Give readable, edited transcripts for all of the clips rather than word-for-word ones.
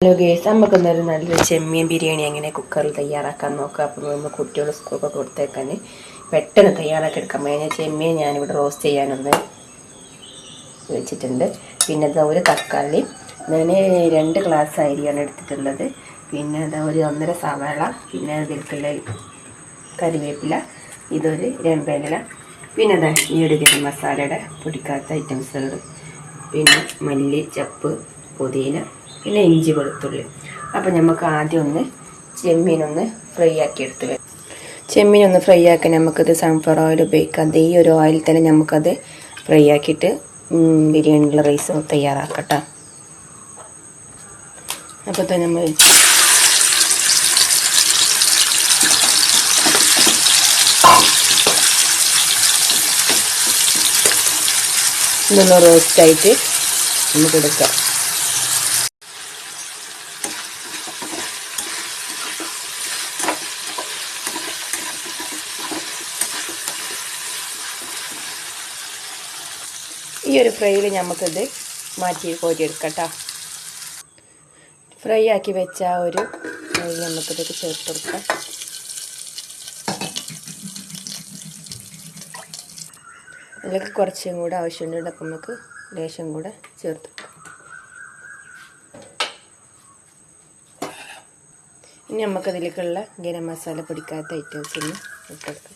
Hello guys, നമുക്കൊന്നൊരു നല്ലൊരു ചെമ്മീൻ ബിരിയാണി എങ്ങനെ കുക്കറിൽ തയ്യാറാക്കാൻ നോക്കാം. അപ്പോൾ നമ്മൾ കുട്ടികൾ സ്കൂളൊക്കെ കൊടുത്തേക്കാൻ പെട്ടെന്ന് തയ്യാറാക്കി എടുക്കാൻ ഞാൻ ചെമ്മീൻ ഞാനിവിടെ റോസ്റ്റ് ചെയ്യാനൊന്ന് വെച്ചിട്ടുണ്ട്. പിന്നെ അതാ ഒരു തക്കാളി, ഞാൻ 2 ഗ്ലാസ് അരിയാണ് എടുത്തിട്ടുള്ളത്. പിന്നെ അതാ ഒരു 1.5 സവാള, പിന്നെ അതിലേക്കുള്ള കറിവേപ്പില, ഇതൊരു രമ്പേല, പിന്നെ അതാ ഈ ഒരു ഗരം മസാലയുടെ പൊടിക്കാത്ത ഐറ്റംസുകൾ, പിന്നെ മല്ലി, ചപ്പ്, പുതിന, പിന്നെ ഇഞ്ചി, വെളുത്തുള്ളി. അപ്പോൾ നമുക്ക് ആദ്യം ഒന്ന് ചെമ്മീനൊന്ന് ഫ്രൈ ആക്കി എടുത്ത് വരാം. ചെമ്മീനൊന്ന് ഫ്രൈ ആക്കാൻ നമുക്കത് സൺഫ്ലവർ ഓയിൽ ഉപയോഗിക്കാം. ഈ ഒരു ഓയിൽ തന്നെ നമുക്കത് ഫ്രൈ ആക്കിയിട്ട് ബിരിയാണിയുള്ള റൈസ് തയ്യാറാക്കട്ടോ. അപ്പോൾ തന്നെ നമ്മൾ ഇതൊന്ന് റോസ്റ്റായിട്ട് നമുക്ക് എടുക്കാം. ഈ ഒരു ഫ്രൈയിൽ നമുക്കിത് മാറ്റി കോരിയെടുക്കട്ടോ. ഫ്രൈ ആക്കി വെച്ച ആ ഒരു നമുക്കിതൊക്കെ ചേർത്ത് കൊടുക്കാം. അതിലേക്ക് കുറച്ചും കൂടെ ആവശ്യമുണ്ട്. അപ്പം നമുക്ക് ലേശം കൂടെ ചേർത്ത് കൊടുക്കാം. ഇനി നമുക്കതിലേക്കുള്ള ഗരം മസാല പൊടിക്കാത്ത ഐറ്റംസിന് ഇട്ടെടുക്കാം.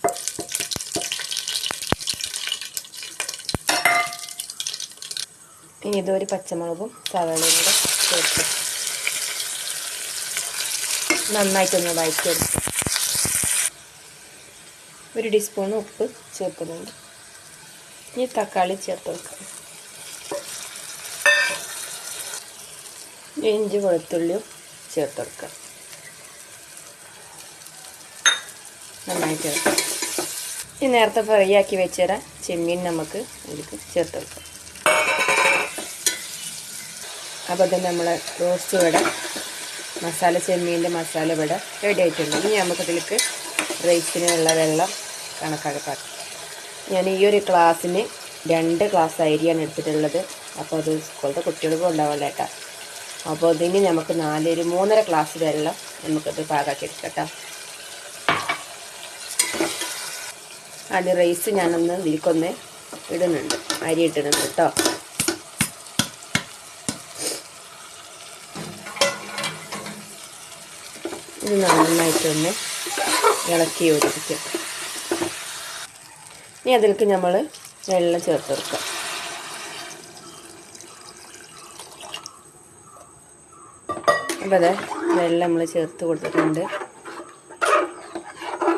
ഇനി ഇതൊരു പച്ചമുളകും സവാളയും കൂടെ ചേർത്ത് നന്നായിട്ടൊന്ന് വഴറ്റിയെടുക്കും. 1 ടീസ്പൂൺ ഉപ്പ് ചേർക്കുന്നുണ്ട്. ഇനി തക്കാളി ചേർത്ത് കൊടുക്കാം. ഇഞ്ചി, വെളുത്തുള്ളിയും ചേർത്ത് കൊടുക്കാം. നന്നായിട്ട് ചേർക്കാം. ഈ നേരത്തെ ഫ്രൈ ആക്കി വെച്ചുതരാം ചെമ്മീൻ നമുക്ക് ഇതിലേക്ക് ചേർത്ത് കൊടുക്കാം. അപ്പോൾ തന്നെ നമ്മളെ റോസ്റ്റ് ഇവിടെ മസാല, ചെമ്മീൻ്റെ മസാല ഇവിടെ റെഡി ആയിട്ടുണ്ട്. ഇനി നമുക്കതിലേക്ക് റൈസിനുള്ള വെള്ളം കണക്കാക്കാം. ഞാൻ ഈ ഒരു ഗ്ലാസ്സിന് 2 ഗ്ലാസ് അരിയാണ് എടുത്തിട്ടുള്ളത്. അപ്പോൾ അത് സ്കൂളത്തെ കുട്ടികൾക്ക് ഉണ്ടാവില്ല കേട്ടോ. അപ്പോൾ ഇതിന് നമുക്ക് 3.5 ഗ്ലാസ് വെള്ളം നമുക്കത് പാകാക്കി എടുക്കാം കേട്ടോ. ആദ്യം റൈസ് ഞാനൊന്ന് ഇതിലേക്കൊന്ന് ഇടുന്നുണ്ട്, അരി ഇട്ടിടുന്നുണ്ട് കേട്ടോ. ഇത് നന്നായിട്ടൊന്ന് ഇളക്കി യോജിപ്പിക്കാം. ഇനി അതിലേക്ക് നമ്മൾ വെള്ളം ചേർത്ത് കൊടുക്കാം. അപ്പോൾ അതെ വെള്ളം നമ്മൾ ചേർത്ത് കൊടുത്തിട്ടുണ്ട്.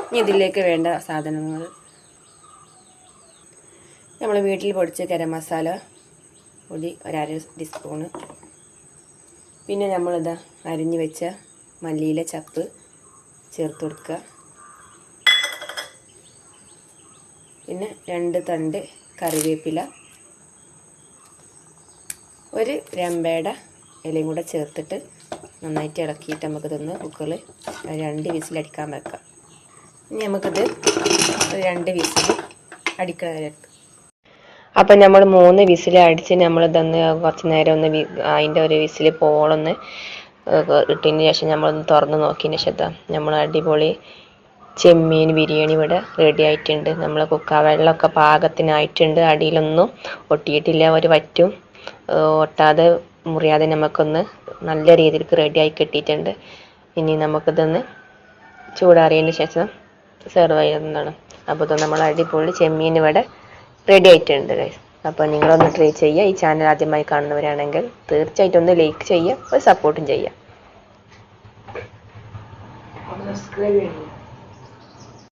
ഇനി ഇതിലേക്ക് വേണ്ട സാധനങ്ങൾ നമ്മൾ വീട്ടിൽ പൊടിച്ച ഗരം മസാല പൊടി 1/2 ടീസ്പൂണ്, പിന്നെ നമ്മളിതാ അരിഞ്ഞ് വെച്ച മല്ലിയില ചപ്പ് ചേർത്ത് കൊടുക്കുക. പിന്നെ 2 തണ്ട് കറിവേപ്പില, ഒരു രമ്പയുടെ ഇലയും കൂടെ ചേർത്തിട്ട് നന്നായിട്ട് ഇളക്കിയിട്ട് നമുക്കിതൊന്ന് കുക്കറിൽ 2 വിസിലടിക്കാൻ വെക്കാം. ഇനി നമുക്കിത് 2 വിസിൽ അടിക്കണം. അപ്പം നമ്മൾ 3 വിസിൽ അടിച്ച് നമ്മളിതൊന്ന് കുറച്ച് നേരം ഒന്ന് അതിൻ്റെ ഒരു വിസിൽ പോളൊന്ന് ഇട്ടതിന് ശേഷം നമ്മളൊന്ന് തുറന്ന് നോക്കിയതിന് ശേഷം നമ്മൾ അടിപൊളി ചെമ്മീൻ ബിരിയാണി ഇവിടെ റെഡി ആയിട്ടുണ്ട്. നമ്മൾ വെള്ളമൊക്കെ പാകത്തിനായിട്ടുണ്ട്. അടിയിലൊന്നും ഒട്ടിയിട്ടില്ല, ഒരു വറ്റും ഒട്ടാതെ മുറിയാതെ നമുക്കൊന്ന് നല്ല രീതിക്ക് റെഡിയായി കിട്ടിയിട്ടുണ്ട്. ഇനി നമുക്കിതൊന്ന് ചൂടാറിയതിന് ശേഷം സെർവ് ചെയ്യുന്നതാണ്. അപ്പോൾ ഇത് നമ്മൾ അടിപൊളി ചെമ്മീൻ ഇവിടെ റെഡി ആയിട്ടുണ്ട് ഗൈസ്. അപ്പോൾ നിങ്ങളൊന്ന് ട്രൈ ചെയ്യുക. ഈ ചാനൽ ആദ്യമായി കാണുന്നവരാണെങ്കിൽ തീർച്ചയായിട്ടും ഒന്ന് ലൈക്ക് ചെയ്യുക, ഒരു സപ്പോർട്ടും ചെയ്യുക.